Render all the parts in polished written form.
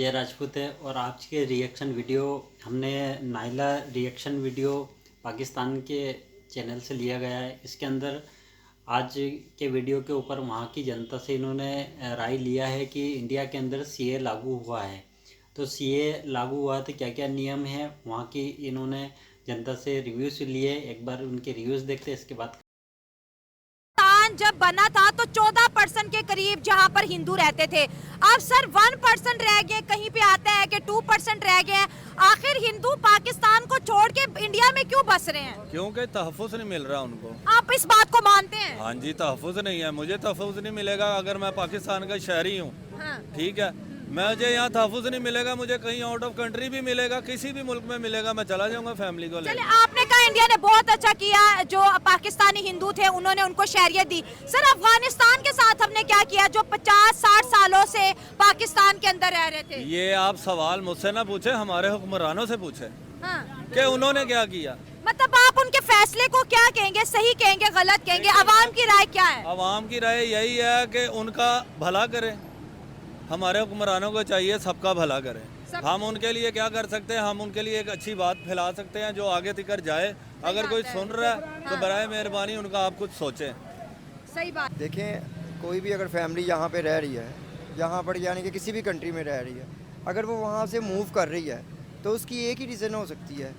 जय राजपूत है और आज के रिएक्शन वीडियो हमने नाइला रिएक्शन वीडियो पाकिस्तान के चैनल से लिया गया है। इसके अंदर आज के वीडियो के ऊपर वहाँ की जनता से इन्होंने राय लिया है कि इंडिया के अंदर सीए लागू हुआ है, तो सीए लागू हुआ तो क्या क्या नियम है, वहाँ की इन्होंने जनता से रिव्यूज़ लिए। एक बार उनके रिव्यूज़ देखते हैं, इसके बाद जब बना था तो 14% के करीब जहां पर हिंदू रहते थे, अब सर 1% रह गए, कहीं पे आता है कि 2% रह गए। आखिर हिंदू पाकिस्तान को छोड़ के इंडिया में क्यों बस रहे हैं? क्योंकि तहफ़्फ़ुज़ नहीं मिल रहा उनको। आप इस बात को मानते हैं? हाँ जी, तहफ़्फ़ुज़ नहीं है। मुझे तहफ़्फ़ुज़ नहीं मिलेगा अगर मैं पाकिस्तान का शहरी हूँ। हाँ। ठीक है, मुझे यहाँ तहफ़्फ़ुज़ नहीं मिलेगा, मुझे कहीं आउट ऑफ कंट्री भी मिलेगा, किसी भी मुल्क में मिलेगा, मैं चला जाऊँगा फैमिली को लेकर। चलिए, आपने कहा इंडिया ने बहुत अच्छा किया, जो पाकिस्तानी हिंदू थे उन्होंने उनको शहरियत दी। सर, अफगानिस्तान के साथ हमने क्या किया जो 50-60 सालों से पाकिस्तान के अंदर रह रहे थे? ये आप सवाल मुझसे ना पूछे, हमारे हुक्मरानों से पूछे हाँ। कि उन्होंने क्या किया। मतलब आप उनके फैसले को क्या कहेंगे, सही कहेंगे, गलत कहेंगे? अवाम की राय क्या है? अवाम की राय यही है कि उनका भला करें। हमारे हुक्मरानों को चाहिए सबका भला करें। हम उनके लिए क्या कर सकते हैं? हम उनके लिए एक अच्छी बात फैला सकते हैं जो आगे तक जाए। अगर कोई सुन रहा है तो बराए मेहरबानी उनका आप कुछ सोचें। सही बात। देखें, कोई भी अगर फैमिली यहाँ पे रह रही है, यहाँ पर यानी कि किसी भी कंट्री में रह रही है, अगर वो वहाँ से मूव कर रही है तो उसकी एक ही रीज़न हो सकती है,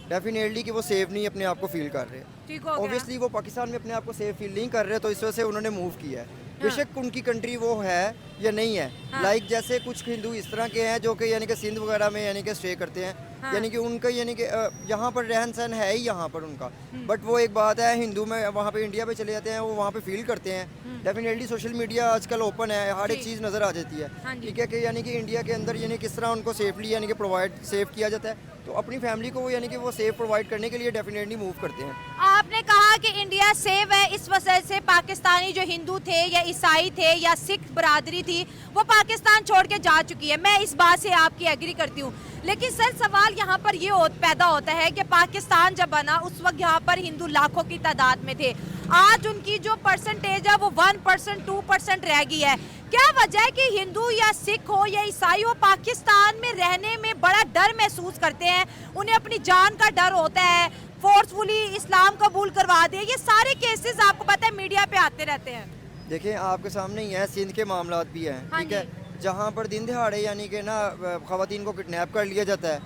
डेफिनेटली कि वो सेफ नहीं अपने आप को फील कर रहे। ऑब्वियसली वो पाकिस्तान में अपने आप को सेफ फील नहीं कर रहे, तो इस वजह से उन्होंने मूव किया है। बेशक उनकी कंट्री वो है या नहीं है। लाइक जैसे कुछ हिंदू इस तरह के हैं जो कि यानी कि सिंध वगैरह में यानी कि स्टे करते हैं, यानी कि उनका यानी कि यहाँ पर रहन सहन है ही यहाँ पर उनका। बट वो एक बात है, हिंदू में वहाँ पे इंडिया पे चले जाते हैं, वो वहाँ पे फील करते हैं। डेफिनेटली सोशल मीडिया आजकल ओपन है, हर एक चीज़ नज़र आ जाती है। ठीक है कि यानी कि इंडिया के अंदर यानी किस तरह उनको सेफली यानी कि प्रोवाइड सेव किया जाता है, तो अपनी फैमिली को यानी कि वो सेफ प्रोवाइड करने के लिए डेफिनेटली मूव करते हैं। आपने कहा कि इंडिया सेफ है, इस वजह से पाकिस्तानी जो हिंदू थे या ईसाई थे या सिख बरादरी थी वो पाकिस्तान छोड़ के जा चुकी है। मैं इस बात से आपकी एग्री करती हूँ, लेकिन सर सवाल यहाँ पर ये पैदा होता है कि पाकिस्तान जब बना उस वक्त यहाँ पर हिंदू लाखों की तादाद में थे। आज उनकी जो परसेंटेज है वो 1% 2% रह गई है। क्या वजह है कि हिंदू या सिख हो या ईसाई हो पाकिस्तान में रहने में बड़ा डर महसूस करते हैं? उन्हें अपनी जान का डर होता है, फोर्सफुली इस्लाम कबूल करवा दे। ये सारे केसेस आपको पता है मीडिया पे आते रहते हैं। देखिए, आपके सामने ही है, सिंध के मामला भी हैं। ठीक है, जहाँ पर दिन दिहाड़े यानी कि ना ख़वातीन को किडनैप कर लिया जाता है।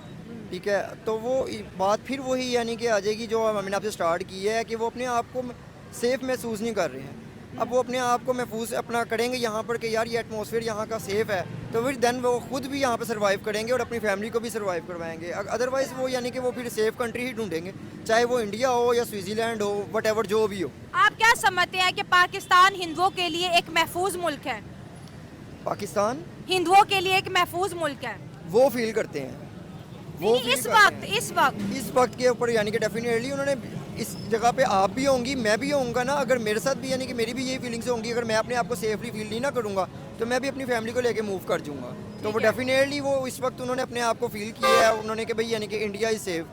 ठीक है, तो वो बात फिर वही यानी कि आ जाएगी जो मैंने आपसे स्टार्ट की है कि वो अपने आप को सेफ़ महसूस नहीं कर रहे हैं। अब वो अपने आप को महफूज अपना करेंगे यहाँ पर कि यार ये एटमॉस्फेयर यहाँ का सेफ़ है, तो फिर देन वो खुद भी यहाँ पर सर्वाइव करेंगे और अपनी फैमिली को भी सर्वाइव करवाएंगे। अदरवाइज़ वो यानी कि वो फिर सेफ़ कंट्री ही ढूंढेंगे, चाहे वो इंडिया हो या स्विट्ज़रलैंड हो, वट जो भी हो। आप क्या समझते हैं कि पाकिस्तान हिंदुओं के लिए एक महफूज मुल्क है? पाकिस्तान हिंदुओं के लिए एक महफूज मुल्क है, वो फील करते हैं। वो इस वक्त के ऊपर यानी कि डेफिनेटली उन्होंने इस जगह पे आप भी होंगी, मैं भी होऊंगा ना। अगर मेरे साथ भी यानी कि मेरी भी यही फीलिंग्स होंगी, अगर मैं अपने आप को सेफली फील नहीं ना करूँगा तो मैं भी अपनी फैमिली को लेके मूव कर जाऊँगा। तो वो डेफिनेटली वो इस वक्त उन्होंने अपने आप को फील किया है उन्होंने कि भाई यानी कि इंडिया इज सेफ,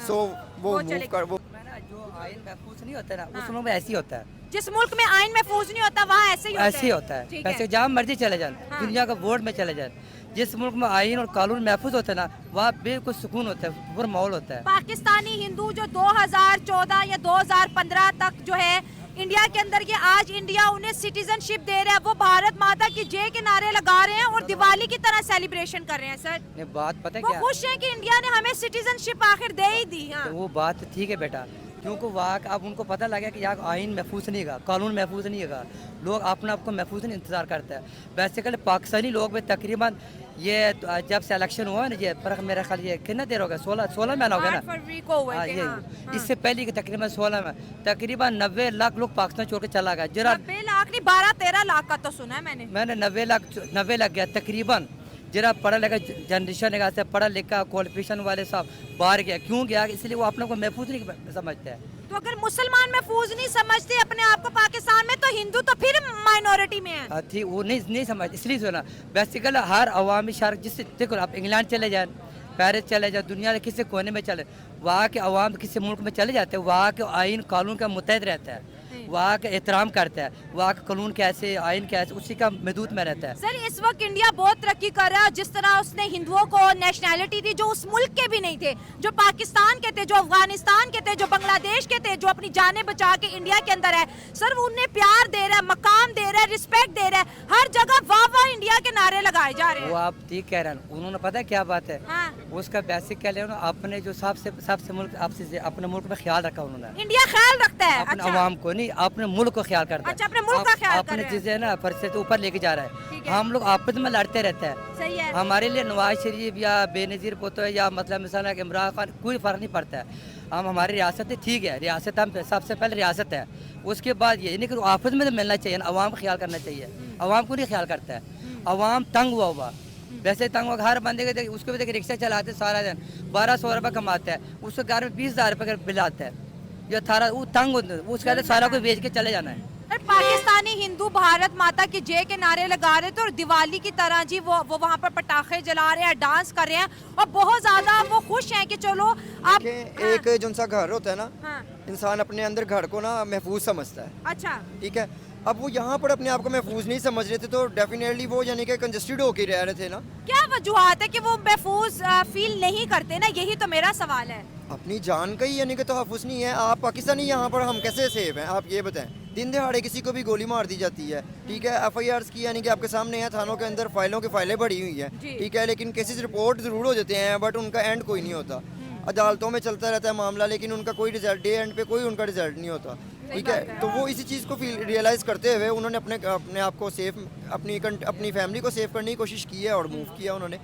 सो वो मूव कर वो जो आइन महफूज नहीं होता ना उस मुल्क में ऐसे ही होता है। जिस मुल्क में आइन महफूज नहीं होता वहाँ ऐसे ही होता है। वैसे जहाँ मर्जी चले जाए, दुनिया का वोट में चले जाए, जिस मुल्क में आइन और कानून महफूज होता है ना वहाँ बिल्कुल सुकून होता है, पूरा माहौल होता है। पाकिस्तानी हिंदू जो 2014 या 2015 तक जो है इंडिया के अंदर, ये आज इंडिया उन्हें सिटीजनशिप दे रहा है, वो भारत माता की जय के नारे लगा रहे हैं और दिवाली की तरह सेलिब्रेशन कर रहे हैं। सर ये बात पता है वो क्या? खुश है कि इंडिया ने हमें सिटीजनशिप आखिर दे ही दी। हाँ। तो वो बात ठीक है बेटा, क्योंकि वहाँ अब उनको पता लगा कि यहाँ आइन महफूज नहीं है, कानून महफूज नहीं है, लोग अपने आप को महफूज नहीं इंतजार करते हैं। वैसे पाकिस्तानी लोग भी तकरीबन ये जब से इलेक्शन हुआ ना, ये पर मेरा ख्याल ये कितना देर हो गया, 16 महीना हो गया ना। हाँ, ये इससे पहले कि तकरीबन 16 में तकरीबन 90 लाख लोग पाकिस्तान छोड़ के चला गया। जरा 90 लाख नहीं 12-13 लाख का तो सुना है मैंने 90 लाख गया तकरीबन। जरा पढ़ा लिखा जनरेशन है, पढ़ा लिखा क्वालिफिकेशन वाले साहब बाहर गया। क्यों गया? इसलिए वो अपने को महफूज नहीं समझते हैं। तो अगर मुसलमान महफूज नहीं समझते अपने आप को पाकिस्तान में, तो हिंदू तो फिर माइनॉरिटी में है। ठीक, वो नहीं समझ, इसलिए सुना बेसिकली हर अवामी शहर जिससे देखो, आप इंग्लैंड चले जाए, पेरिस चले जाए, दुनिया के किसी कोने में चले, वहाँ के अवाम किसी मुल्क में चले जाते हैं, वहाँ के आइन कानून का मुतहद रहता है। वहाँ का एहतराम करता है, वहाँ का कानून कैसे, आइन कैसे, उसी का महदूद में रहता है। सर इस वक्त इंडिया बहुत तरक्की कर रहा है, जिस तरह उसने हिंदुओं को नेशनैलिटी दी जो उस मुल्क के भी नहीं थे, जो पाकिस्तान के थे, जो अफगानिस्तान के थे, जो बांग्लादेश के थे, जो अपनी जानें बचा के इंडिया के अंदर है। सर वो उन्हें प्यार दे रहा है, मकाम दे रहा है, रिस्पेक्ट दे रहा है, हर जगह वाह वाह इंडिया के नारे लगाए जा रहे हैं। वो आप ठीक कह रहे हैं, उन्होंने पता है क्या बात है, हाँ। उसका बेसिक क्या लेना, अपने जो सबसे मुल्क आपसे अपने मुल्क में ख्याल रखा उन्होंने, इंडिया ख्याल रखता है। अपने अच्छा। अवाम को नहीं, अपने मुल्क को ख्याल करता है। अच्छा, अपने मुल्क का ख्याल कर अपने रहे हैं। चीजें ना फर्ज से ऊपर लेके जा रहा ठीक है। है। हम लोग आपस में लड़ते रहते हैं, सही है। हमारे लिए नवाज शरीफ या बेनजीर भुट्टो या मतलब मिसाल है इमरान खान कोई फर्क नहीं पड़ता है। हम हमारी रियासत है, ठीक है, रियासत हम सबसे पहले रियासत है, उसके बाद ये नहीं कि आपस में तो मिलना चाहिए ना, अवाम का ख्याल करना चाहिए। अवाम को नहीं ख्याल करता है, अवाम तंग हुआ वैसे तंग हुआ, हर बंदे के उसको भी देखिए रिक्शा चलाते सारा दिन 1200 रुपये कमाता है, उसके घर में 20,000 रुपये का बिल आता है, जो थारा वो तंग होता है, उसके सारा को बेच के चले जाना है। और पाकिस्तानी हिंदू भारत माता की जय के नारे लगा रहे थे और दिवाली की तरह जी वो वहाँ पर पटाखे जला रहे हैं, डांस कर रहे हैं और बहुत ज्यादा वो खुश हैं कि चलो आप। देखिए, एक जो सा घर होता है ना, हाँ। इंसान अपने अंदर घर को ना महफूज समझता है, अच्छा। ठीक है। अब वो यहाँ पर अपने आप को महफूज नहीं समझ रहे थे, तो डेफिनेटली वो यानी कि कंजस्टेड होके रह रहे थे ना। क्या वजूहत है कि वो महफूज फील नहीं करते ना, यही तो मेरा सवाल है। अपनी जान का ही यानी कि तहफ़्फ़ुज़ नहीं है। आप पाकिस्तानी यहाँ पर हम कैसे सेफ हैं, आप ये बताएं। दिन दिहाड़े किसी को भी गोली मार दी जाती है, ठीक है। FIRs की यानी कि आपके सामने है, थानों के अंदर फाइलों की फाइलें भरी हुई हैं, ठीक है, लेकिन केसेस रिपोर्ट ज़रूर हो जाते हैं, बट उनका एंड कोई नहीं होता। अदालतों में चलता रहता है मामला, लेकिन उनका कोई रिजल्ट, डे एंड पे कोई उनका रिजल्ट नहीं होता, ठीक है। तो वो इसी चीज़ को रियलाइज़ करते हुए उन्होंने अपने आप को सेफ, अपनी फैमिली को सेव करने की कोशिश की है और मूव किया उन्होंने।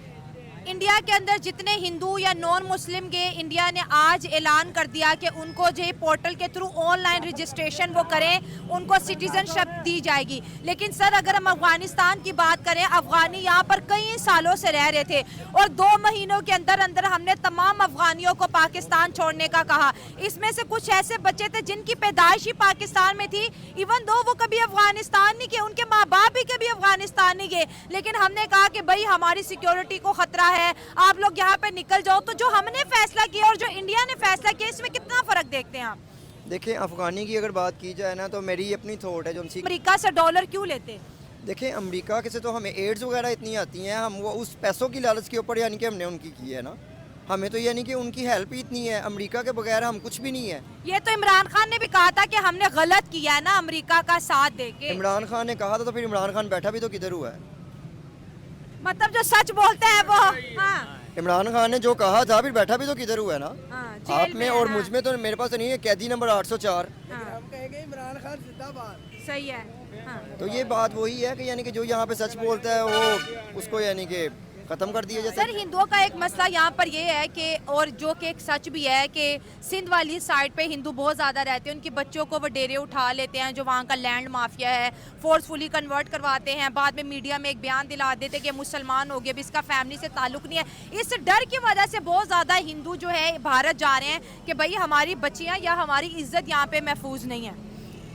इंडिया के अंदर जितने हिंदू या नॉन मुस्लिम के, इंडिया ने आज ऐलान कर दिया कि उनको जो पोर्टल के थ्रू ऑनलाइन रजिस्ट्रेशन वो करें, उनको सिटीजनशिप दी जाएगी। लेकिन सर अगर हम अफगानिस्तान की बात करें, अफगानी यहाँ पर कई सालों से रह रहे थे और 2 महीनों के अंदर अंदर हमने तमाम अफगानियों को पाकिस्तान छोड़ने का कहा। इसमें से कुछ ऐसे बच्चे थे जिनकी पैदाइश ही पाकिस्तान में थी, इवन दो वो कभी अफगानिस्तान नहीं गए, उनके माँ बाप भी कभी अफगानिस्तान नहीं गए, लेकिन हमने कहा कि भाई हमारी सिक्योरिटी को खतरा है, आप लोग यहाँ पे निकल जाओ। तो जो हमने फैसला किया और जो इंडिया ने फैसला किया, इसमें कितना फर्क देखते हैं आप? देखिए, अफगानी की अगर बात की जाए ना, तो मेरी अपनी थॉट है जो अमेरिका से डॉलर क्यों लेते? देखिए, अमेरिका के से तो हमें एड्स वगैरह इतनी आती हैं, हम वो उस पैसों की लालच के ऊपर यानी कि हमने उनकी की है ना, हमें तो यानी कि उनकी हेल्प ही इतनी है, अमेरिका के बगैर हम कुछ भी नहीं है। ये तो इमरान खान ने भी कहा था कि हमने गलत किया है ना अमेरिका का साथ देके। इमरान खान ने कहा था, तो फिर इमरान खान बैठा भी तो किधर हुआ है? मतलब जो सच बोलते हैं वो। हाँ। इमरान खान ने जो कहा था फिर बैठा भी तो किधर हुआ है ना, हाँ, जेल आप में और हाँ। मुझ में तो मेरे पास तो नहीं है। कैदी नंबर 804। हाँ। इमरान खान जिंदाबाद। सही है। हाँ। तो ये बात वही है कि यानी कि जो यहाँ पे सच बोलता है वो उसको यानी कि खत्म कर दिया सर जैसे। हिंदुओं का एक मसला यहाँ पर ये है कि, और जो कि एक सच भी है कि सिंध वाली साइड पे हिंदू बहुत ज़्यादा रहते हैं, उनके बच्चों को वो डेरे उठा लेते हैं, जो वहाँ का लैंड माफिया है, फोर्सफुली कन्वर्ट करवाते हैं, बाद में मीडिया में एक बयान दिला देते हैं कि मुसलमान हो गए, भी इसका फैमिली से ताल्लुक नहीं है। इस डर की वजह से बहुत ज़्यादा हिंदू जो है भारत जा रहे हैं कि भाई हमारी बच्चियाँ या हमारी इज्जत यहाँ पे महफूज नहीं है।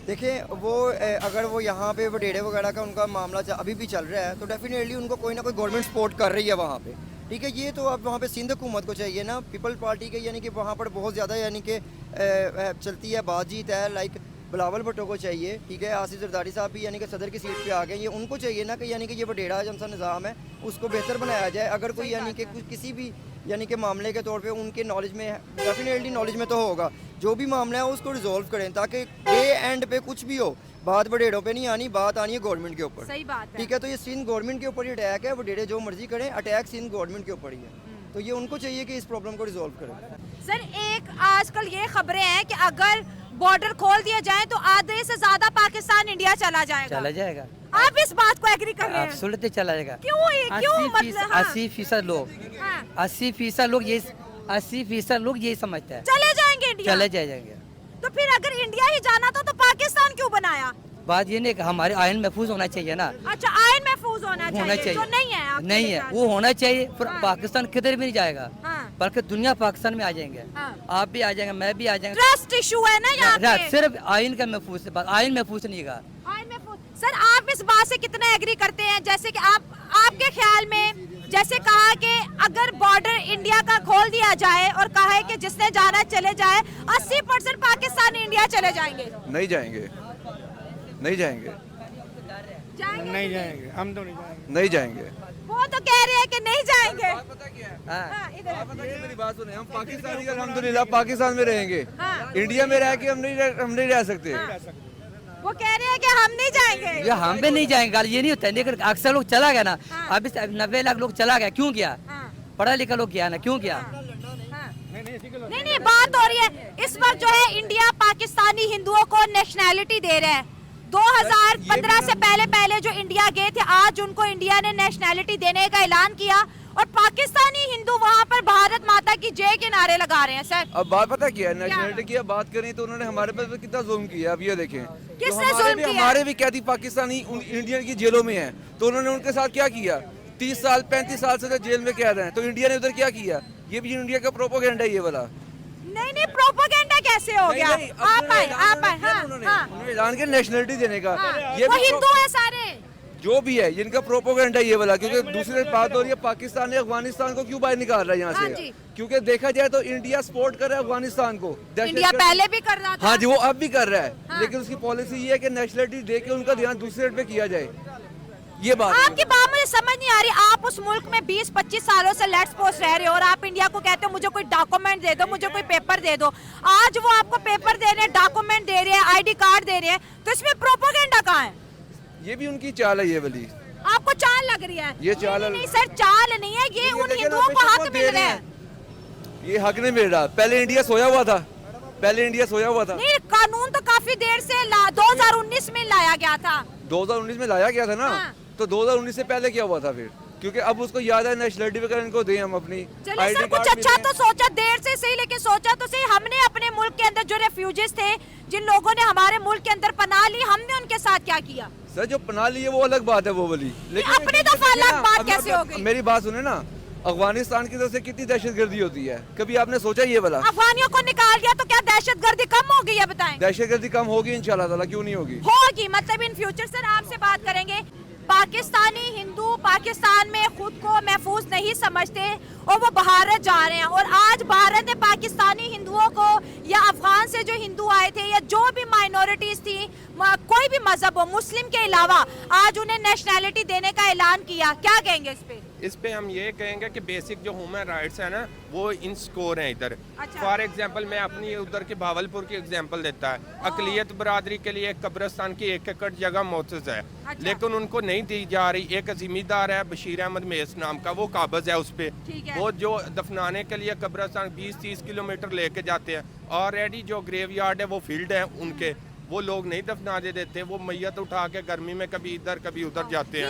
देखिए, वो अगर वो यहाँ पे वो डेरे वगैरह का उनका मामला अभी भी चल रहा है, तो डेफिनेटली उनको कोई ना कोई गवर्नमेंट सपोर्ट कर रही है वहाँ पे, ठीक है। ये तो अब वहाँ पे सिंध हुकूमत को चाहिए ना, पीपल पार्टी के यानी कि वहाँ पर बहुत ज़्यादा यानी कि चलती है, बातचीत है, लाइक बिलावल भुट्टो को चाहिए, ठीक है। आसिफ जरदारी साहब भी यानी कि सदर की सीट पे आ गए, ये उनको चाहिए ना कि यानी कि ये वडेरा जो सा निज़ाम है उसको बेहतर बनाया जाए। अगर कोई यानी कि किसी भी यानी कि मामले के तौर पे उनके नॉलेज में, डेफिनेटली नॉलेज में तो होगा, जो भी मामला है उसको रिजॉल्व करें, ताकि डे एंड पे कुछ भी हो, बात वडेरों पे नहीं आनी, बात आनी है गवर्नमेंट के ऊपर। सही बात है। ठीक है, तो ये सिंध गवर्नमेंट के ऊपर ही अटैक है, वडेरे जो मर्जी करें, अटैक सिंध गवर्नमेंट के ऊपर ही है। तो ये उनको चाहिए कि इस प्रॉब्लम को रिजॉल्व करें। सर एक आजकल ये खबरें हैं कि अगर बॉर्डर खोल दिया जाए तो आधे से ज्यादा पाकिस्तान इंडिया चला जाएगा। आप इस बात को एग्री कर रहे हैं? एब्सोल्युटली चला जाएगा। क्यों मतलब? 80% लोग, 80% लोग ये 80% लोग यही समझते हैं चले जाएंगे इंडिया। चले जाएंगे। तो फिर अगर इंडिया ही जाना था तो पाकिस्तान क्यों बनाया? बात ये नहीं कि हमारे आयन महफूज होना चाहिए ना। अच्छा, आयन महफूज होना चाहिए। जो नहीं है आपके नहीं है, ख्याल वो होना चाहिए। फिर पाकिस्तान किधर भी नहीं जाएगा, हाँ। बल्कि दुनिया पाकिस्तान में आ जाएंगे। हाँ। आप भी आ जाएंगे, मैं भी आ जाएंगे। ट्रस्ट इशू है ना यहाँ पे। सिर्फ आयन का महफूज से बात, आयन महफूज नहीं है। आयन महफूज। सर आप इस बात से कितना एग्री करते हैं, जैसे कि आपके ख्याल में, जैसे कहा कि अगर बॉर्डर इंडिया का खोल दिया जाए और कहा है कि जिसने जाना चले जाए, 80% पाकिस्तान इंडिया चले जाएंगे? नहीं जाएंगे। नहीं जाएंगे, जाएंगे नहीं जाएंगे, हम तो नहीं जाएंगे। नहीं जाएंगे। वो तो कह रहे हैं कि नहीं जाएंगे। पता क्या है? हाँ, इधर पता क्या, मेरी बात सुने, हम पाकिस्तानी अल्हम्दुलिल्लाह पाकिस्तान में रहेंगे। हाँ। इंडिया में रह के हम नहीं रह सकते। वो कह रहे हैं कि हम नहीं जाएंगे। ये हम भी नहीं जाएंगे, गाली ये नहीं होता है, लेकिन अक्सर लोग चला गया ना। हाँ। अभी 90 लाख लोग चला गया, क्यों गया? हाँ, पढ़ा लिखा लोग गया ना, क्यों गया? हाँ। नहीं नहीं, बात हो रही है इस वक्त जो है इंडिया पाकिस्तानी हिंदुओं को नेशनैलिटी दे रहा है। 2015 से पहले जो इंडिया गए थे, आज उनको इंडिया ने नेशनैलिटी देने का ऐलान किया और पाकिस्तानी हिंदू वहाँ पर भारत माता की जय के नारे लगा रहे हैं। सर अब बात पता क्या है, नेशनलिटी की अब बात करें तो उन्होंने हमारे पर कितना जुल्म किया। अब ये देखें, किसने जुल्म किया? हमारे भी कैदी पाकिस्तानी इंडियन की जेलों में हैं, तो उन्होंने उनके साथ क्या किया? 30 साल 35 साल से तो जेल में कैद हैं, तो इंडिया ने उधर क्या किया? ये भी इंडिया का प्रोपोगेंडा है ये वाला। नहीं नहीं, प्रोपोगेंडा कैसे हो गया? नहीं, अब आप आए हाँ, उन्होंने हाँ, ऐलान किया नेशनलिटी देने का। हाँ। ये वो भी हिंदू है सारे। जो भी है इनका प्रोपोगेंडा ये वाला, क्योंकि दूसरी बात हो रही है पाकिस्तान ने अफगानिस्तान को क्यों बाहर निकाल रहा है यहाँ हाँ से? जी। क्योंकि देखा जाए तो इंडिया सपोर्ट कर रहा है अफगानिस्तान को। इंडिया पहले भी कर रहा था। हाँ जी, वो अब भी कर रहा है, हाँ। लेकिन उसकी पॉलिसी ये है कि नेशनलिटी दे के उनका ध्यान दूसरे पे किया जाए। ये बात है। आपकी बात मुझे समझ नहीं आ रही। आप उस मुल्क में 20-25 सालों से लेट्स पोस्ट रह रहे हो और आप इंडिया को कहते हो मुझे कोई डॉक्यूमेंट दे दो, मुझे कोई पेपर दे दो। आज वो आपको पेपर दे रहे हैं, डॉक्यूमेंट दे रहे हैं, आईडी कार्ड दे रहे हैं, तो इसमें प्रोपोगेंडा कहाँ है? ये भी उनकी चाल है ये वाली। आपको चाल लग रही है? ये चाल नहीं, नहीं सर, चाल नहीं है ये, उन लेकिन हिंदुओं आप को इसको हक दे मिल रहे रहा है। ये हक नहीं मिल रहा। पहले इंडिया सोया हुआ था, पहले इंडिया सोया हुआ था। नहीं, कानून तो काफी देर से 2019 में लाया गया था। 2019 में लाया गया था ना, हाँ। तो 2019 से पहले क्या हुआ था फिर? क्योंकि अब उसको याद है नेशनलिटी वगैरह इनको दें हम अपनी चलिए ID सर, कुछ कार्ड भी अच्छा दें। तो सोचा, देर से सही लेकिन सोचा तो सही। हमने अपने मुल्क के अंदर जो रेफ्यूजीज थे, जिन लोगों ने हमारे मुल्क के अंदर पनाह ली, हमने उनके साथ क्या किया? सर जो पना लिए वो अलग बात है वो वाली, अपनी दफा अलग ना, बात अब कैसे हो गई? मेरी बात सुने ना, अफगानिस्तान की तरफ से कितनी दहशतगर्दी होती है, कभी आपने सोचा ये वाला? अफगानियों को निकाल दिया तो क्या दहशतगर्दी कम हो गई है? बताएं। दहशतगर्दी कम होगी इंशाल्लाह ताला, क्यों नहीं होगी? होगी, मतलब इन फ्यूचर। सर आपसे बात करेंगे। पाकिस्तानी हिंदू पाकिस्तान में खुद को महफूज नहीं समझते और वो भारत जा रहे हैं, और आज भारत ने पाकिस्तानी हिंदुओं को या अफगान से जो हिंदू आए थे या जो भी माइनॉरिटीज थी, कोई भी मजहब हो, मुस्लिम के अलावा, आज उन्हें नेशनैलिटी देने का ऐलान किया। क्या कहेंगे इस पे? इस पे हम ये कहेंगे कि बेसिक जो ह्यूमन राइट्स है ना, वो इन स्कोर हैं इधर। अच्छा। फॉर एग्जांपल मैं अपनी उधर के भावलपुर की एग्जांपल देता है। अकलियत बरादरी के लिए कब्रिस्तान की 1 एकड़ जगह मौजूद है, अच्छा। लेकिन उनको नहीं दी जा रही। एक जिम्मेदार है बशीर अहमद मेस नाम का, वो काबज है उस पर। ठीक है। वो जो दफनाने के लिए कब्रिस्तान 20-30 किलोमीटर लेके जाते हैं। ऑलरेडी जो ग्रेव यार्ड है वो फील्ड है उनके, वो लोग नहीं दफनाने देते। वो मैयत उठा के गर्मी में कभी इधर कभी उधर जाते हैं।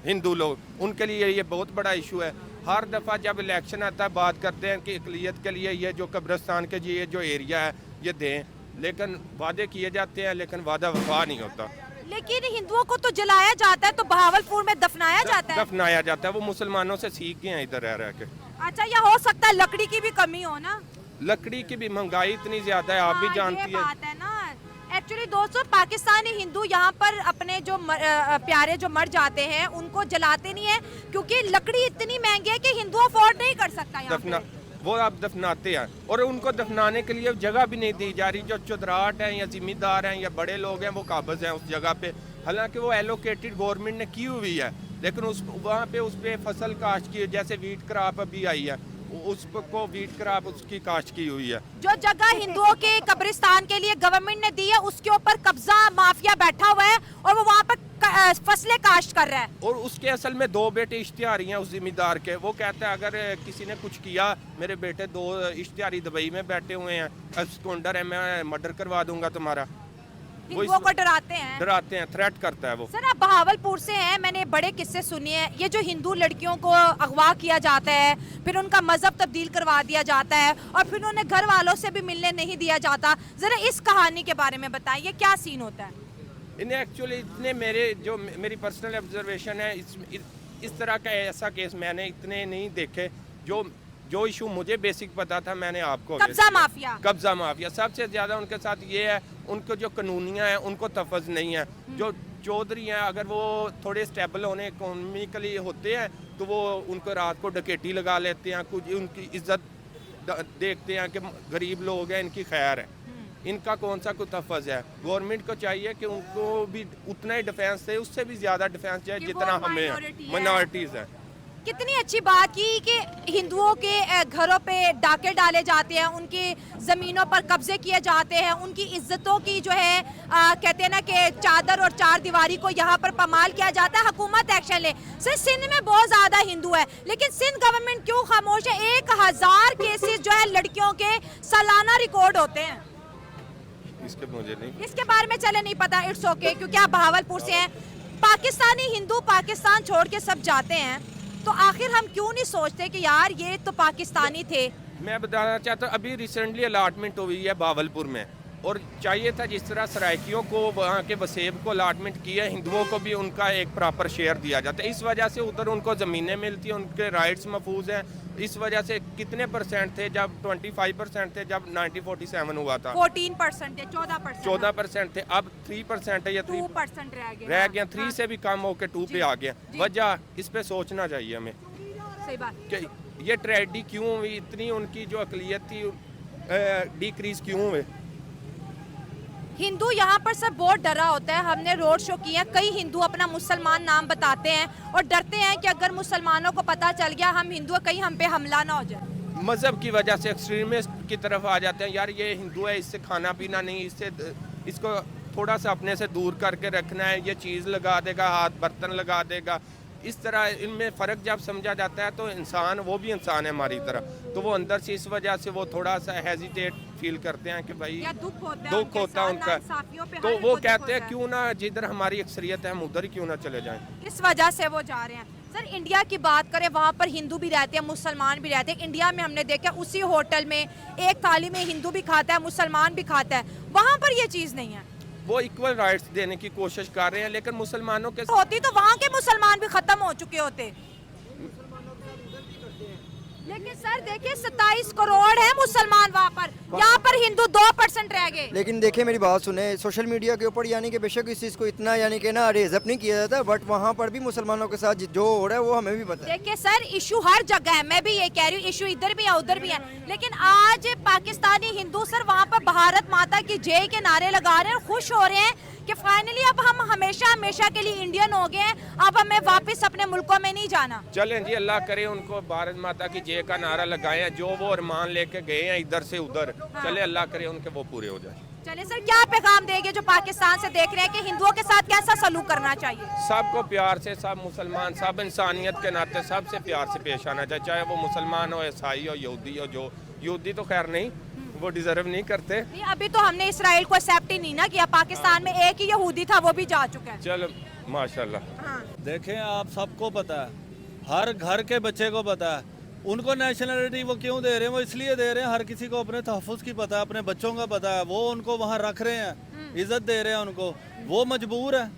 हिंदू लोग, उनके लिए ये बहुत बड़ा इशू है। हर दफ़ा जब इलेक्शन आता है बात करते हैं कि अकलियत के लिए ये जो कब्रिस्तान के ये जो एरिया है ये दें, लेकिन वादे किए जाते हैं लेकिन वादा वफा नहीं होता। लेकिन हिंदुओं को तो जलाया जाता है, तो बहावलपुर में दफनाया जाता है। दफनाया जाता है, वो मुसलमानों से सीख गए हैं इधर रह रह के। अच्छा, या हो सकता है लकड़ी की भी कमी हो ना? लकड़ी की भी महंगाई इतनी ज्यादा है, आप भी जानती ये है। बात है ना। एक्चुअली दोस्तों, पाकिस्तानी हिंदू यहाँ पर अपने जो प्यारे जो मर जाते हैं उनको जलाते नहीं है, क्योंकि लकड़ी इतनी महंगी है कि हिंदू अफोर्ड नहीं कर सकता यहाँ दफना पे। वो आप दफनाते हैं और उनको दफनाने के लिए जगह भी नहीं दी जा रही। जो चुदराट हैं या जिम्मेदार हैं या बड़े लोग हैं वो काबज हैं उस जगह पे, हालांकि वो एलोकेटेड गवर्नमेंट ने की हुई है, लेकिन उस वहाँ पे उस पर फसल काश्त की, जैसे वीट क्रॉप अभी आई है, उसको वीट क्रॉप उसकी काश्त की हुई है। जो जगह हिंदुओं के कब्रिस्तान के लिए गवर्नमेंट ने दी है, उसके ऊपर कब्जा माफिया बैठा हुआ है और वो वहाँ पर फसलें काश्त कर रहा है। और उसके असल में 2 बेटे इश्तिहारी हैं उस जिम्मेदार के। वो कहता है अगर किसी ने कुछ किया, मेरे बेटे 2 इश्तिहारी दुबई में बैठे हुए हैं, एब्सकॉन्डर है, मैं मर्डर करवा दूंगा तुम्हारा। हिंदुओं को डराते हैं, थ्रेट करता है वो। सर आप बहावलपुर से हैं, मैंने बड़े किस्से सुने हैं। ये जो हिंदू लड़कियों को अगवा किया जाता है, फिर उनका मजहब तब्दील करवा दिया जाता है और फिर उन्हें घर वालों से भी मिलने नहीं दिया जाता, जरा इस कहानी के बारे में बताइए, क्या सीन होता है? इन्हें एक्चुअली इतने मेरी पर्सनल ऑब्जर्वेशन है, इस तरह का ऐसा केस मैंने इतने नहीं देखे। जो इशू मुझे बेसिक पता था मैंने आपको कब्जा माफिया सबसे ज्यादा उनके साथ ये है, उनको जो कानूनियाँ हैं उनको तफज नहीं है। जो चौधरी हैं, अगर वो थोड़े स्टेबल होने इकोनॉमिकली होते हैं तो वो उनको रात को डकैती लगा लेते हैं, कुछ उनकी इज्जत देखते हैं कि गरीब लोग हैं, इनकी खैर है। इनका कौन सा कोई तहफ़्फ़ुज़ है? गवर्नमेंट को चाहिए कि उनको भी उतना ही डिफेंस दे, उससे भी ज़्यादा डिफेंस चाहिए कि वो जितना हमें minority है। माइनॉरिटीज़ है। कितनी अच्छी बात की कि हिंदुओं के घरों पे डाके डाले जाते हैं, उनकी ज़मीनों पर कब्जे किए जाते हैं, उनकी इज्जतों की जो है कहते हैं ना कि चादर और चार दीवारी को यहाँ पर पमाल किया जाता है। हुकूमत एक्शन ले। सर सिंध में बहुत ज़्यादा हिंदू है, लेकिन सिंध गवर्नमेंट क्यों खामोश है? 1000 केसेस जो है लड़कियों के सालाना रिकॉर्ड होते हैं। इसके मुझे नहीं, इसके बारे में चले नहीं पता, इट्स ओके, क्योंकि आप बहावलपुर से हैं। पाकिस्तानी हिंदू पाकिस्तान छोड़ के सब जाते हैं, तो आखिर हम क्यों नहीं सोचते कि यार ये तो पाकिस्तानी थे? मैं बताना चाहता हूँ, अभी रिसेंटली अलाटमेंट हुई है बावलपुर में, और चाहिए था जिस तरह सराइकियों को वहाँ के वसेब को अलाटमेंट किया, हिंदुओं को भी उनका एक प्रॉपर शेयर दिया जाता है। इस वजह से उधर उनको ज़मीनें मिलती हैं, उनके राइट्स महफूज हैं। इस वजह से कितने परसेंट थे जब 25% थे जब 1947 हुआ था, 14% है, 14%, 14% थे, अब 3% है या 2% रह गया, 3 से भी कम होकर 2 पे आ गया। जी। वजह इस पे सोचना चाहिए हमें सही बात। कि ये ट्रेजेडी क्यों हुई, इतनी उनकी जो अकलियत थी डिक्रीज क्यों हुए। हिंदू यहाँ पर सब बहुत डरा होता है। हमने रोड शो किया, कई हिंदू अपना मुसलमान नाम बताते हैं और डरते हैं कि अगर मुसलमानों को पता चल गया हम हिंदू, कहीं हम पे हमला ना हो जाए। मज़हब की वजह से एक्सट्रीमिस्ट की तरफ आ जाते हैं, यार ये हिंदू है, इससे खाना पीना नहीं, इसको थोड़ा सा अपने से दूर करके रखना है, ये चीज़ लगा देगा, हाथ बर्तन लगा देगा। इस तरह इनमें फ़र्क जब समझा जाता है तो इंसान, वो भी इंसान है हमारी तरह, तो वो अंदर से इस वजह से वो थोड़ा सा हेजिटेट फील करते हैं कि भाई या दुख होता है उनका, तो वो कहते हैं क्यों ना जिधर हमारी अक्सरियत है हम उधर ही क्यों ना चले जाएं। इस वजह से वो जा रहे हैं। सर इंडिया की बात करें, वहाँ पर हिंदू भी रहते हैं, मुसलमान भी रहते हैं। इंडिया में हमने देखा उसी होटल में एक थाली में हिंदू भी खाता है, मुसलमान भी खाता है, वहाँ पर ये चीज़ नहीं है। वो इक्वल राइट्स देने की कोशिश कर रहे हैं, लेकिन मुसलमानों के होती तो वहाँ के मुसलमान भी खत्म हो चुके होते। लेकिन सर देखिए 27 करोड़ है मुसलमान वहाँ पर, यहाँ पर हिंदू 2% रह गए। लेकिन देखिए मेरी बात सुने, सोशल मीडिया के ऊपर यानी कि बेशक इस चीज़ को इतना यानी कि ना रेजअप नहीं किया जाता, बट वहाँ पर भी मुसलमानों के साथ जो हो रहा है वो हमें भी पता है। देखिए सर इशू हर जगह है, मैं भी ये कह रही हूँ, इशू इधर भी है उधर भी है, लेकिन आज पाकिस्तानी हिंदू सर वहाँ पर भारत माता की जय के नारे लगा रहे हैं और खुश हो रहे हैं कि फाइनली अब हम हमेशा हमेशा के लिए इंडियन हो गए हैं, अब हमें वापस अपने मुल्कों में नहीं जाना। चलें जी, अल्लाह करे उनको भारत माता की जय का नारा लगाए हैं, जो वो अरमान लेके गए हैं इधर से उधर, चले अल्लाह करे उनके वो पूरे हो जाए। चले सर, क्या पैगाम देंगे जो पाकिस्तान से देख रहे हैं कि हिंदुओं के साथ कैसा सलूक करना चाहिए? सबको प्यार से, सब मुसलमान, सब इंसानियत के नाते सबसे प्यार से पेश आना चाहिए, चाहे वो मुसलमान हो, ईसाई हो, यहूदी हो। जो यहूदी तो खैर नहीं, वो डिजर्व नहीं करते। नहीं, अभी तो हमने इसराइल को एक्सेप्ट ही नहीं ना किया, पाकिस्तान में एक ही यहूदी था वो भी जा चुका है। चलो माशाल्लाह। हाँ। देखें आप सबको पता है, हर घर के बच्चे को पता है, उनको नेशनलिटी वो क्यों दे रहे हैं? वो इसलिए दे रहे हैं, हर किसी को अपने तहफ़्फ़ुज़ की पता है, अपने बच्चों का पता है, वो उनको वहाँ रख रहे हैं, इज्जत दे रहे हैं उनको, वो मजबूर है,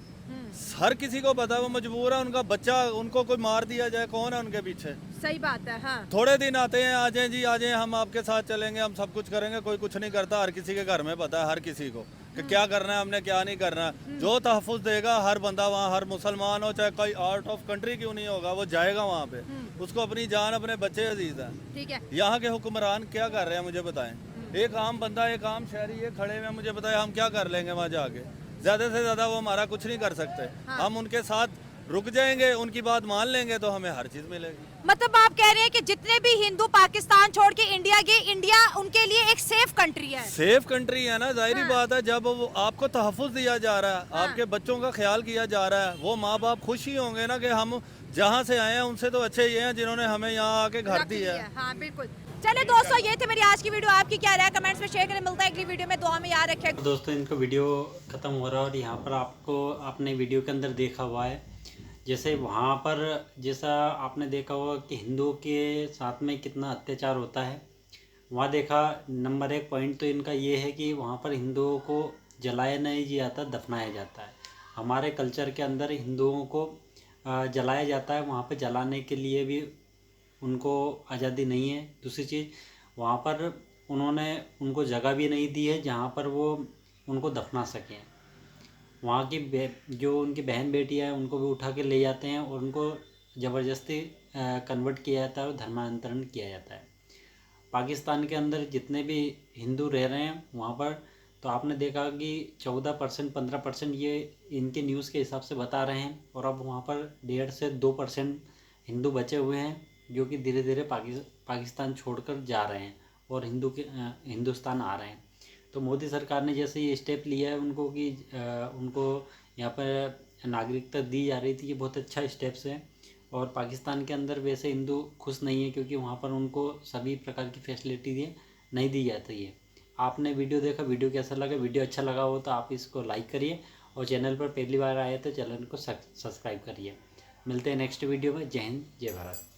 हर किसी को पता है वो मजबूर है। उनका बच्चा, उनको कोई मार दिया जाए, कौन है उनके पीछे? सही बात है। हाँ। थोड़े दिन आते हैं, आ जाएं जी, आ जाएं, हम आपके साथ चलेंगे, हम सब कुछ करेंगे, कोई कुछ नहीं करता। हर किसी के घर में पता है हर किसी को कि क्या करना है, हमने क्या नहीं करना है। जो तहफ़्फ़ुज़ देगा हर बंदा वहाँ, हर मुसलमान हो चाहे कोई आउट ऑफ कंट्री क्यों नहीं होगा, वो जाएगा वहाँ पे, उसको अपनी जान, अपने बच्चे अजीज है। ठीक है। यहाँ के हुक्मरान क्या कर रहे हैं मुझे बताएं? एक आम बंदा, एक आम शहरी ये खड़े हुए, मुझे बताएं हम क्या कर लेंगे वहाँ जाके? ज़्यादा से ज़्यादा वो हमारा कुछ नहीं कर सकते। हम उनके साथ रुक जाएंगे, उनकी बात मान लेंगे तो हमें हर चीज़ मिलेगी। मतलब आप कह रहे हैं कि जितने भी हिंदू पाकिस्तान छोड़ के इंडिया गए, इंडिया उनके लिए एक सेफ कंट्री है। सेफ कंट्री है ना, जाहिर बात है। जब वो आपको तहफ़्फ़ुज़ दिया जा रहा है, आपके बच्चों का ख्याल किया जा रहा है, वो माँ बाप खुश ही होंगे ना कि हम जहाँ से आए हैं उनसे तो अच्छे ये हैं जिन्होंने हमें यहाँ आके घर दी है। हाँ बिल्कुल। चले दोस्तों, ये थी मेरी आज की वीडियो। आपकी क्या राय कमेंट्स में शेयर करें। मिलता है अगली वीडियो में, दुआ में याद रखें। दोस्तों इनका वीडियो ख़त्म हो रहा है और यहाँ पर आपको आपने वीडियो के अंदर देखा हुआ है, जैसे वहाँ पर जैसा आपने देखा होगा कि हिंदुओं के साथ में कितना अत्याचार होता है, वहाँ देखा। नंबर 1 पॉइंट तो इनका ये है कि वहाँ पर हिंदुओं को जलाया नहीं जाता, दफनाया जाता है। हमारे कल्चर के अंदर हिंदुओं को जलाया जाता है, वहाँ पर जलाने के लिए भी उनको आज़ादी नहीं है। दूसरी चीज़, वहाँ पर उन्होंने उनको जगह भी नहीं दी है जहाँ पर वो उनको दफना सकें। वहाँ की जो उनकी बहन बेटियाँ हैं उनको भी उठा के ले जाते हैं और उनको ज़बरदस्ती कन्वर्ट किया जाता है और धर्मांतरण किया जाता है। पाकिस्तान के अंदर जितने भी हिंदू रह रहे हैं वहाँ पर तो आपने देखा कि 14% 15% ये इनके न्यूज़ के हिसाब से बता रहे हैं, और अब वहाँ पर 1.5 से 2% हिंदू बचे हुए हैं जो कि धीरे धीरे पाकिस्तान छोड़कर जा रहे हैं और हिंदुस्तान आ रहे हैं। तो मोदी सरकार ने जैसे ये स्टेप लिया है उनको कि उनको यहाँ पर नागरिकता दी जा रही थी, ये बहुत अच्छा स्टेप्स है। और पाकिस्तान के अंदर वैसे हिंदू खुश नहीं है क्योंकि वहाँ पर उनको सभी प्रकार की फैसिलिटी नहीं दी जाती है। आपने वीडियो देखा, वीडियो कैसा लगा? वीडियो अच्छा लगा हो तो आप इसको लाइक करिए, और चैनल पर पहली बार आए तो चैनल को सब्सक्राइब करिए। मिलते हैं नेक्स्ट वीडियो में। जय हिंद, जय भारत।